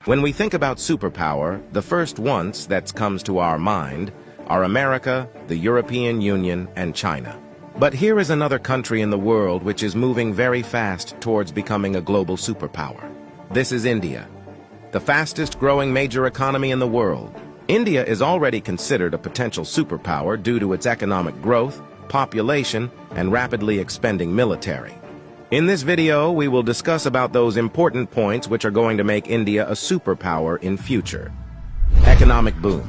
When we think about superpower, the first ones that comes to our mind are America, the European Union, and China. But here is another country in the world which is moving very fast towards becoming a global superpower. This is India, the fastest growing major economy in the world. India is already considered a potential superpower due to its economic growth, population, and rapidly expanding military. In this video, we will discuss about those important points which are going to make India a superpower in future. Economic boom.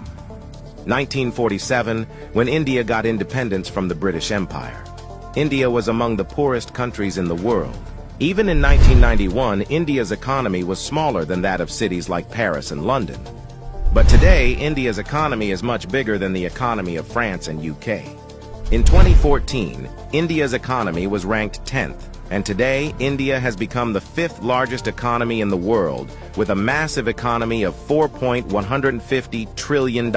1947, when India got independence from the British Empire. India was among the poorest countries in the world. Even in 1991, India's economy was smaller than that of cities like Paris and London. But today, India's economy is much bigger than the economy of France and UK. In 2014, India's economy was ranked 10th. And today, India has become the 5th largest economy in the world, with a massive economy of $4.150 trillion.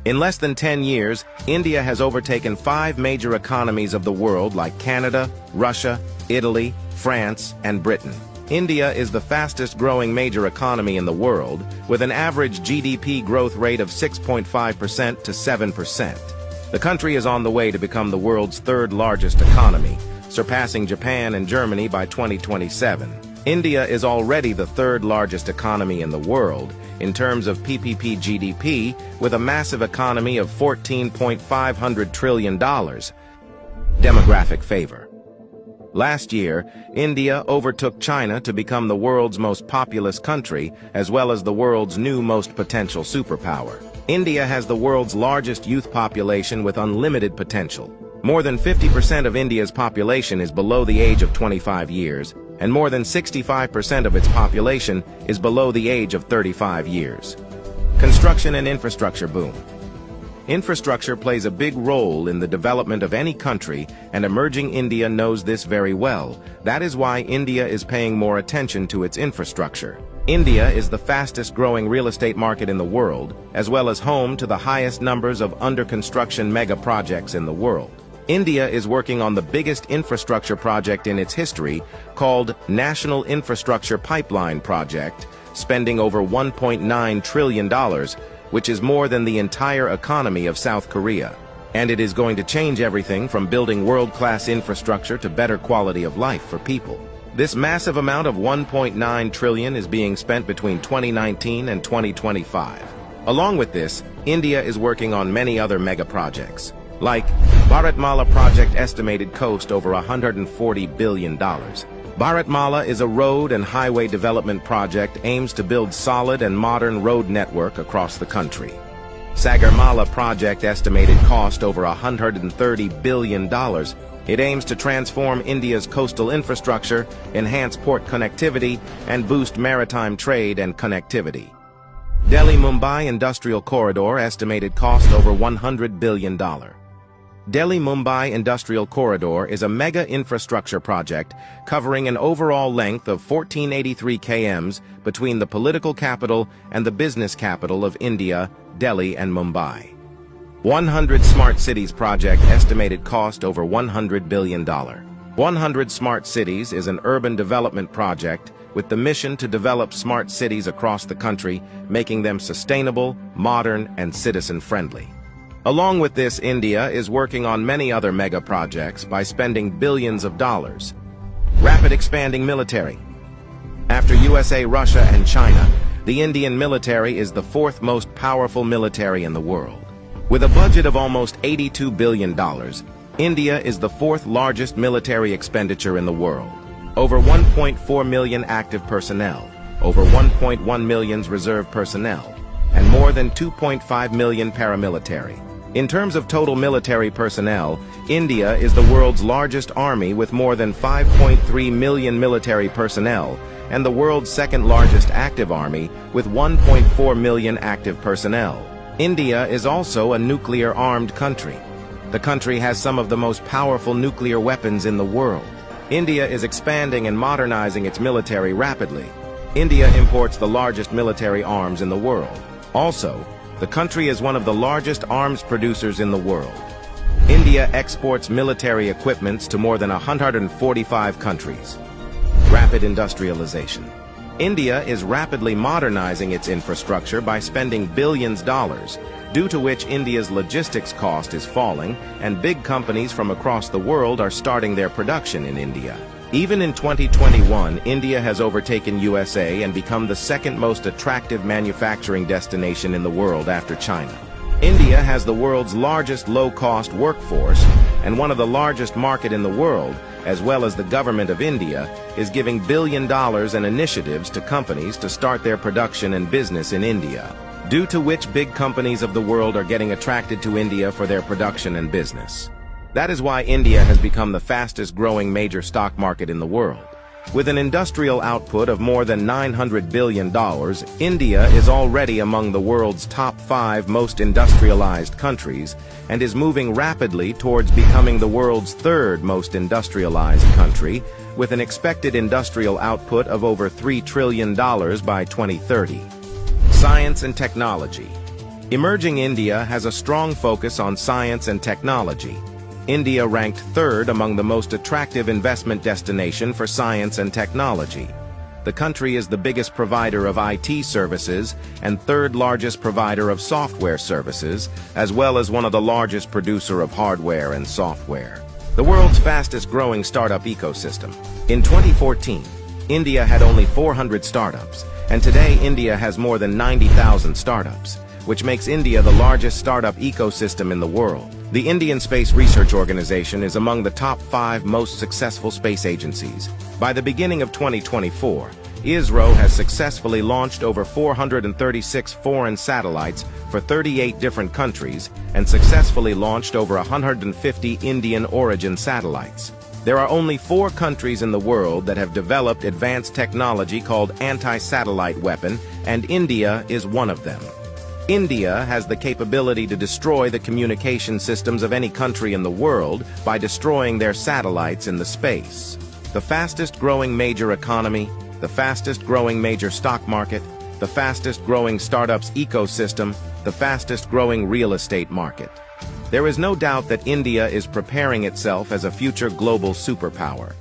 In less than 10 years, India has overtaken 5 major economies of the world like Canada, Russia, Italy, France, and Britain. India is the fastest growing major economy in the world, with an average GDP growth rate of 6.5% to 7%. The country is on the way to become the world's 3rd largest economy, surpassing Japan and Germany by 2027. India is already the 3rd largest economy in the world in terms of PPP GDP, with a massive economy of $14.5 trillion. Demographic favor. Last year, India overtook China to become the world's most populous country, as well as the world's new most potential superpower. India has the world's largest youth population with unlimited potential. More than 50% of India's population is below the age of 25 years, and more than 65% of its population is below the age of 35 years. Construction and infrastructure boom. Infrastructure plays a big role in the development of any country, and emerging India knows this very well. That is why India is paying more attention to its infrastructure. India is the fastest growing real estate market in the world, as well as home to the highest numbers of under-construction mega projects in the world. India is working on the biggest infrastructure project in its history, called National Infrastructure Pipeline Project, spending over $1.9 trillion, which is more than the entire economy of South Korea. And it is going to change everything from building world-class infrastructure to better quality of life for people. This massive amount of $1.9 trillion is being spent between 2019 and 2025. Along with this, India is working on many other mega projects, like Bharatmala project estimated cost over $140 billion. Bharatmala is a road and highway development project aims to build solid and modern road network across the country. Sagarmala project estimated cost over $130 billion. It aims to transform India's coastal infrastructure, enhance port connectivity, and boost maritime trade and connectivity. Delhi-Mumbai Industrial Corridor estimated cost over $100 billion. Delhi-Mumbai Industrial Corridor is a mega infrastructure project covering an overall length of 1483 km between the political capital and the business capital of India, Delhi and Mumbai. 100 Smart Cities project estimated cost over $100 billion. 100 Smart Cities is an urban development project with the mission to develop smart cities across the country, making them sustainable, modern, and citizen-friendly. Along with this, India is working on many other mega projects by spending billions of dollars. Rapid expanding military. After USA, Russia, and China, the Indian military is the 4th most powerful military in the world. With a budget of almost $82 billion, India is the 4th largest military expenditure in the world. Over 1.4 million active personnel, over 1.1 million reserve personnel, and more than 2.5 million paramilitary. In terms of total military personnel, India is the world's largest army with more than 5.3 million military personnel, and the world's 2nd largest active army with 1.4 million active personnel. India is also a nuclear-armed country. The country has some of the most powerful nuclear weapons in the world. India is expanding and modernizing its military rapidly. India imports the largest military arms in the world. Also, the country is one of the largest arms producers in the world. India exports military equipments to more than 145 countries. Rapid industrialization. India is rapidly modernizing its infrastructure by spending billions of dollars, due to which India's logistics cost is falling, and big companies from across the world are starting their production in India. Even in 2021, India has overtaken USA and become the second most attractive manufacturing destination in the world after China. India has the world's largest low-cost workforce, and one of the largest market in the world, as well as the government of India, is giving billions of dollars in initiatives to companies to start their production and business in India, due to which big companies of the world are getting attracted to India for their production and business. That is why India has become the fastest-growing major stock market in the world. With an industrial output of more than $900 billion, India is already among the world's top 5 most industrialized countries and is moving rapidly towards becoming the world's 3rd most industrialized country, with an expected industrial output of over $3 trillion by 2030. Science and technology. Emerging India has a strong focus on science and technology. India ranked 3rd among the most attractive investment destination for science and technology. The country is the biggest provider of IT services and 3rd largest provider of software services, as well as one of the largest producer of hardware and software. The world's fastest growing startup ecosystem. In 2014, India had only 400 startups, and today India has more than 90,000 startups, which makes India the largest startup ecosystem in the world. The Indian Space Research Organization is among the top 5 most successful space agencies. By the beginning of 2024, ISRO has successfully launched over 436 foreign satellites for 38 different countries and successfully launched over 150 Indian origin satellites. There are only 4 countries in the world that have developed advanced technology called anti-satellite weapon, and India is one of them. India has the capability to destroy the communication systems of any country in the world by destroying their satellites in the space. The fastest growing major economy, the fastest growing major stock market, the fastest growing startups ecosystem, the fastest growing real estate market. There is no doubt that India is preparing itself as a future global superpower.